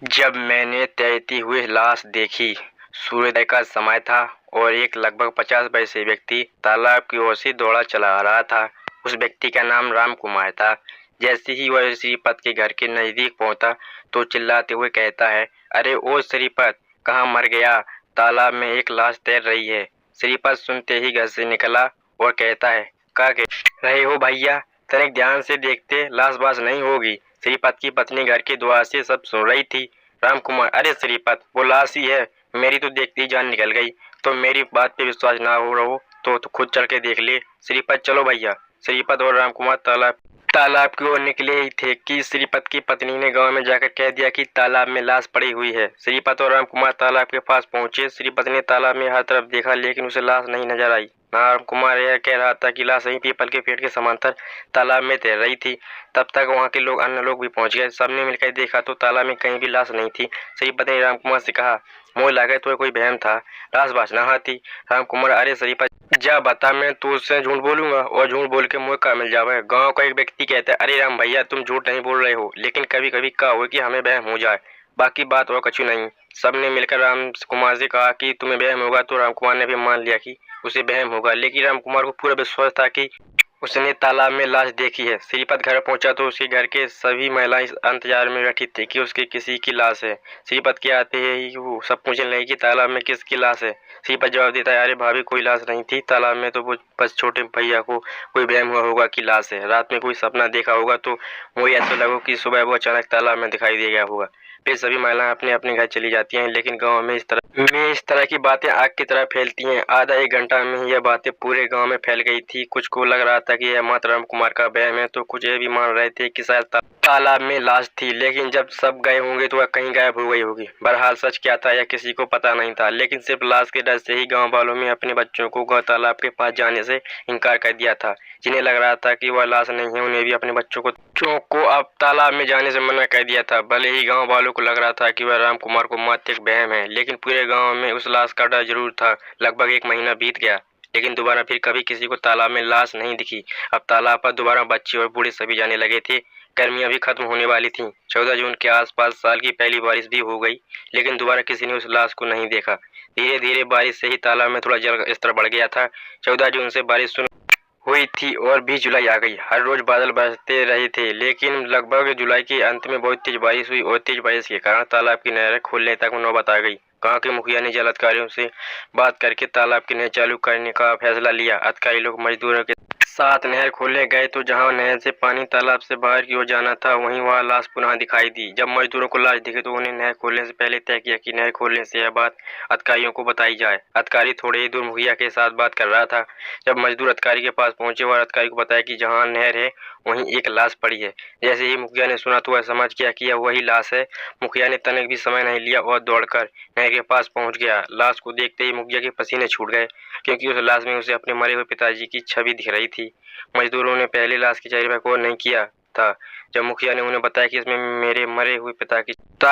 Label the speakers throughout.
Speaker 1: जब मैंने तैरती हुई लाश देखी, सूर्योदय का समय था और एक लगभग 50 वर्षीय व्यक्ति तालाब की ओर से दौड़ा चला आ रहा था। उस व्यक्ति का नाम राम कुमार था। जैसे ही वह श्रीपत के घर के नजदीक पहुंचा तो चिल्लाते हुए कहता है, अरे ओ श्रीपत, कहाँ मर गया? तालाब में एक लाश तैर रही है। श्रीपत सुनते ही घर से निकला और कहता है, क्या कह रहे हो भैया? तनिक ध्यान से देखते, लाश बाश नहीं होगी। श्रीपत की पत्नी घर के द्वार से सब सुन रही थी। राम कुमार, अरे श्रीपत, वो लाश ही है। मेरी तो देखते ही जान निकल गई। तो मेरी बात पे विश्वास ना हो रहा हो तो खुद चल के देख ले। श्रीपत, चलो भैया। श्रीपत और राम कुमार तालाब की ओर निकले ही थे कि श्रीपत की पत्नी ने गांव में जाकर कह दिया कि तालाब में लाश पड़ी हुई है। श्रीपत और राम कुमार तालाब के पास पहुंचे। श्रीपत ने तालाब में हर तरफ देखा लेकिन उसे लाश नहीं नजर आई। राम कुमार यह कह रहा था कि लाश वहीं पीपल के पेड़ के समांतर तालाब में तैर रही थी। तब तक वहां के अन्य लोग भी पहुंच गए। सबने मिलकर देखा तो तालाब में कहीं भी लाश नहीं थी। श्रीपत ने राम कुमार से कहा, मोह लगा तो कोई बहम था, लाश बाश ना थी। राम कुमार, अरे श्रीपत, जा बता, मैं तो उससे झूठ बोलूंगा और झूठ बोल के मुँह का मिल जावे। गांव का एक व्यक्ति कहता है, अरे राम भैया, तुम झूठ नहीं बोल रहे हो, लेकिन कभी कभी क्या हो कि हमें बहम हो जाए, बाकी बात और कछु नहीं। सबने मिलकर राम कुमार से कहा कि तुम्हें बहम होगा तो राम कुमार ने भी मान लिया कि उसे बहम होगा, लेकिन राम कुमार को पूरा विश्वास था कि उसने तालाब में लाश देखी है। श्रीपत घर पहुंचा तो उसके घर के सभी महिलाएं इस इंतजार में बैठी थी कि उसके किसी की लाश है। श्रीपत के आते ही वो सब पूछने लगे कि तालाब में किसकी लाश है। श्रीपत जवाब देता है, अरे भाभी, कोई लाश नहीं थी तालाब में, तो वो बस छोटे भैया को कोई वहम हुआ होगा कि लाश है। रात में कोई सपना देखा होगा तो मुझे ऐसा लगा कि सुबह वो अचानक तालाब में दिखाई दे गया होगा। फिर सभी महिलाएं अपने अपने घर चली जाती हैं, लेकिन गांव में इस तरह की बातें आग की तरह फैलती हैं। आधा एक घंटा में ही यह बातें पूरे गांव में फैल गई थी। कुछ को लग रहा था कि यह मात्र राम कुमार का वहम है, तो कुछ ये भी मान रहे थे कि शायद तालाब में लाश थी, लेकिन जब सब गए होंगे तो वह कहीं गायब हो गई होगी। बहरहाल सच क्या था यह किसी को पता नहीं था, लेकिन सिर्फ लाश के डर से ही गांव वालों ने अपने बच्चों को तालाब के पास जाने से इनकार कर दिया था। जिन्हें लग रहा था कि वह लाश नहीं है, उन्हें भी अपने बच्चों को अब तालाब में जाने से मना कर दिया था। भले ही गांव वालों को लग रहा था कि वह राम कुमार को मात्र एक वहम है, लेकिन पूरे गांव में उस लाश का डर जरूर था। लगभग एक महीना बीत गया, लेकिन दोबारा फिर कभी किसी को तालाब में लाश नहीं दिखी। अब तालाब पर दोबारा बच्चे और बूढ़े सभी जाने लगे थे। गर्मियां भी खत्म होने वाली थीं। 14 जून के आसपास साल की पहली बारिश भी हो गई, लेकिन दोबारा किसी ने उस लाश को नहीं देखा। धीरे धीरे बारिश से ही तालाब में थोड़ा जल स्तर बढ़ गया था। 14 जून से बारिश शुरू हुई थी और 20 जुलाई आ गई। हर रोज बादल बरसते रहे थे, लेकिन लगभग जुलाई के अंत में बहुत तेज बारिश हुई और तेज बारिश के कारण तालाब की नहरें खोलने तक नौबत आ गई। गांव के मुखिया ने जल अधिकारियों से बात करके तालाब की नहर चालू करने का फैसला लिया। अधिकारी लोग मजदूरों के साथ नहर खोलने गए तो जहां नहर से पानी तालाब से बाहर की ओर जाना था, वहीं वहां लाश पुनः दिखाई दी। जब मजदूरों को लाश दिखी तो उन्हें नहर खोलने से पहले तय किया कि नहर खोलने से यह बात अधिकारियों को बताई जाए। अधिकारी थोड़े ही दूर मुखिया के साथ बात कर रहा था। जब मजदूर अधिकारी के पास पहुंचे और अधिकारी को बताया कि जहां नहर है वहीं एक लाश पड़ी है। जैसे ही मुखिया ने सुना तो वह समझ गया कि यह वही लाश है। मुखिया ने तनिक भी समय नहीं लिया और दौड़कर नहर के पास पहुंच गया। लाश को देखते ही मुखिया के पसीने छूट गए, क्योंकि उस लाश में उसे अपने मरे हुए पिताजी की छवि दिख रही थी। मजदूरों ने पहले लाश के चेहरे पर गौर नहीं किया था। जब मुखिया ने उन्हें बताया कि इसमें मेरे मरे हुए पिता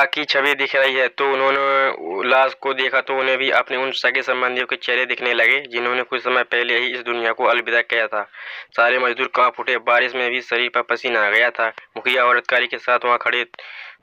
Speaker 1: की छवि दिख रही है, तो उन्होंने लाश को देखा तो उन्हें भी अपने उन सगे संबंधियों के चेहरे दिखने लगे जिन्होंने कुछ समय पहले ही इस दुनिया को अलविदा किया था। सारे मजदूर कांप उठे। बारिश में भी शरीर पर पसीना आ गया था। मुखिया और अधिकारी के साथ वहां खड़े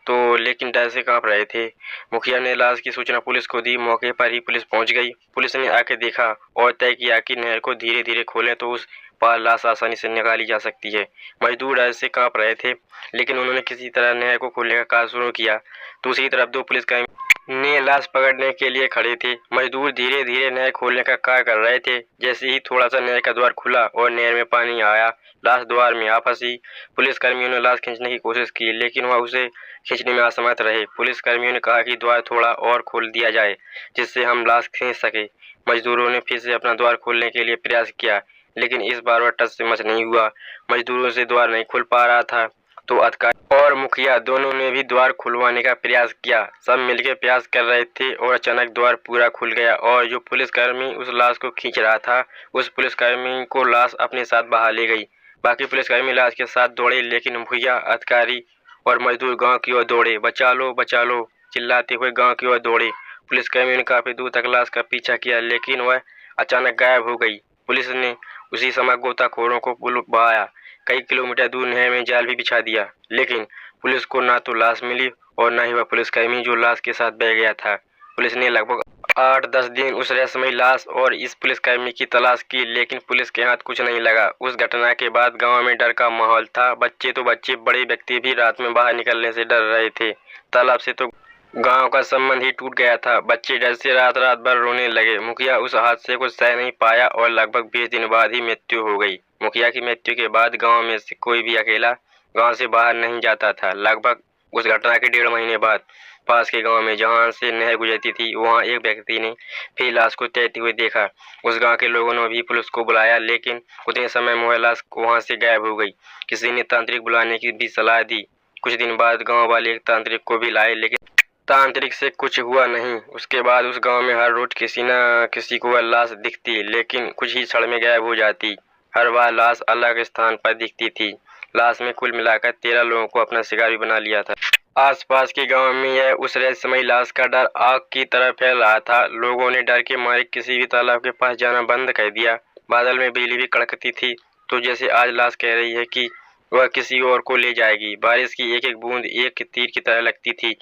Speaker 1: तो लेकिन डर से कांप रहे थे। मुखिया ने लाश की सूचना पुलिस को दी। मौके पर ही पुलिस पहुंच गई। पुलिस ने आके देखा और तय किया कि नहर को धीरे धीरे खोलें तो उस पार लाश आसानी से निकाली जा सकती है। मजदूर डर से कांप रहे थे, लेकिन उन्होंने किसी तरह नहर को खोलने का कार्य शुरू किया। दूसरी तरफ दो पुलिसकर्मी ने लाश पकड़ने के लिए खड़े थे। मजदूर धीरे धीरे नहर खोलने का कार्य कर रहे थे। जैसे ही थोड़ा सा नहर का द्वार खुला और नहर में पानी आया, लाश द्वार में आ फंसी। पुलिसकर्मियों ने लाश खींचने की कोशिश की, लेकिन वह उसे खींचने में असमर्थ रहे। पुलिसकर्मियों ने कहा कि द्वार थोड़ा और खोल दिया जाए जिससे हम लाश खींच सके। मजदूरों ने फिर से अपना द्वार खोलने के लिए प्रयास किया, लेकिन इस बार वह टस से मस नहीं हुआ। मजदूरों से द्वार नहीं खुल पा रहा था, तो अधिकारी और मुखिया दोनों ने भी द्वार खुलवाने का प्रयास किया। सब मिलकर प्रयास कर रहे थे और अचानक द्वार पूरा खुल गया और जो पुलिसकर्मी उस लाश को खींच रहा था, उस पुलिसकर्मी को लाश अपने साथ बहा ले गई। बाकी पुलिसकर्मी लाश के साथ दौड़े, लेकिन मुखिया, अधिकारी और मजदूर गांव की ओर दौड़े। बचा लो चिल्लाते हुए गांव की ओर दौड़े। पुलिसकर्मियों ने काफी दूर तक लाश का पीछा किया, लेकिन वह अचानक गायब हो गई। पुलिस ने उसी समय गोताखोरों को बुलवाया। कई किलोमीटर दूर नहर में जाल भी बिछा दिया, लेकिन पुलिस को ना तो लाश मिली और न ही वह पुलिसकर्मी जो लाश के साथ बह गया था। पुलिस ने लगभग 8-10 दिन उस रहस्यमयी लाश और इस पुलिसकर्मी की तलाश की, लेकिन पुलिस के हाथ कुछ नहीं लगा। उस घटना के बाद गांव में डर का माहौल था। बच्चे तो बच्चे, बड़े व्यक्ति भी रात में बाहर निकलने से डर रहे थे। तालाब से तो गांव का संबंध ही टूट गया था। बच्चे डर से रात रात भर रोने लगे। मुखिया उस हादसे को सह नहीं पाया और लगभग 20 दिन बाद ही मृत्यु हो गई। मुखिया की मृत्यु के बाद गांव में से कोई भी अकेला गांव से बाहर नहीं जाता था। लगभग उस घटना के 1.5 महीने बाद पास के गांव में, जहां से नहर गुजरती थी, वहां एक व्यक्ति ने फिर लाश को तैरते हुए देखा। उस गांव के लोगों ने भी पुलिस को बुलाया, लेकिन उतने समय में वह लाश वहां से गायब हो गई। किसी ने तांत्रिक बुलाने की भी सलाह दी। कुछ दिन बाद गांव वाले एक तांत्रिक को भी लाए, लेकिन तांत्रिक से कुछ हुआ नहीं। उसके बाद उस गांव में हर रोज किसी न किसी को वह लाश दिखती, लेकिन कुछ ही क्षण में गायब हो जाती। हर बार लाश अलग स्थान पर दिखती थी। लाश में कुल मिलाकर 13 लोगों को अपना शिकार भी बना लिया था। आसपास के गांव में यह उस रहस्यमयी लाश का डर आग की तरह फैल रहा था। लोगों ने डर के मारे किसी भी तालाब के पास जाना बंद कर दिया। बादल में बिजली भी कड़कती थी, तो जैसे आज लाश कह रही है कि वह किसी और को ले जाएगी। बारिश की एक एक बूंद एक तीर की तरह लगती थी।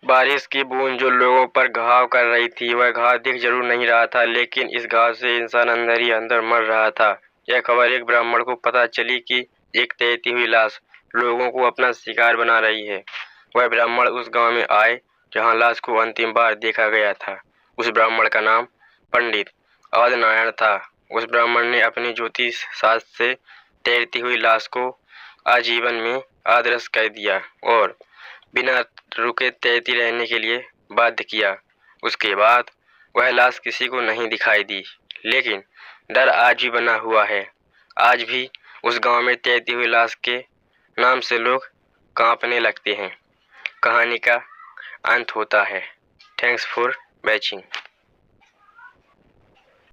Speaker 1: बारिश की बूंद जो लोगों पर घाव कर रही थी, वह घाव दिख जरूर नहीं रहा था, लेकिन इस घाव से इंसान अंदर ही अंदर मर रहा था। यह खबर एक ब्राह्मण को पता चली कि एक तैरती हुई लाश लोगों को अपना शिकार बना रही है। वह ब्राह्मण उस गांव में आए जहां लाश को अंतिम बार देखा गया था। उस ब्राह्मण का नाम पंडित अवध नारायण था। उस ब्राह्मण ने अपनी ज्योतिष शास्त्र से तैरती हुई लाश को आजीवन में अदृश्य कर दिया और बिना रुके तैरती रहने के लिए बाध्य किया। उसके बाद वह लाश किसी को नहीं दिखाई दी, लेकिन डर आज भी बना हुआ है। आज भी उस गांव में तैरती हुई लाश के नाम से लोग कांपने लगते हैं। कहानी का अंत होता है। Thanks for watching.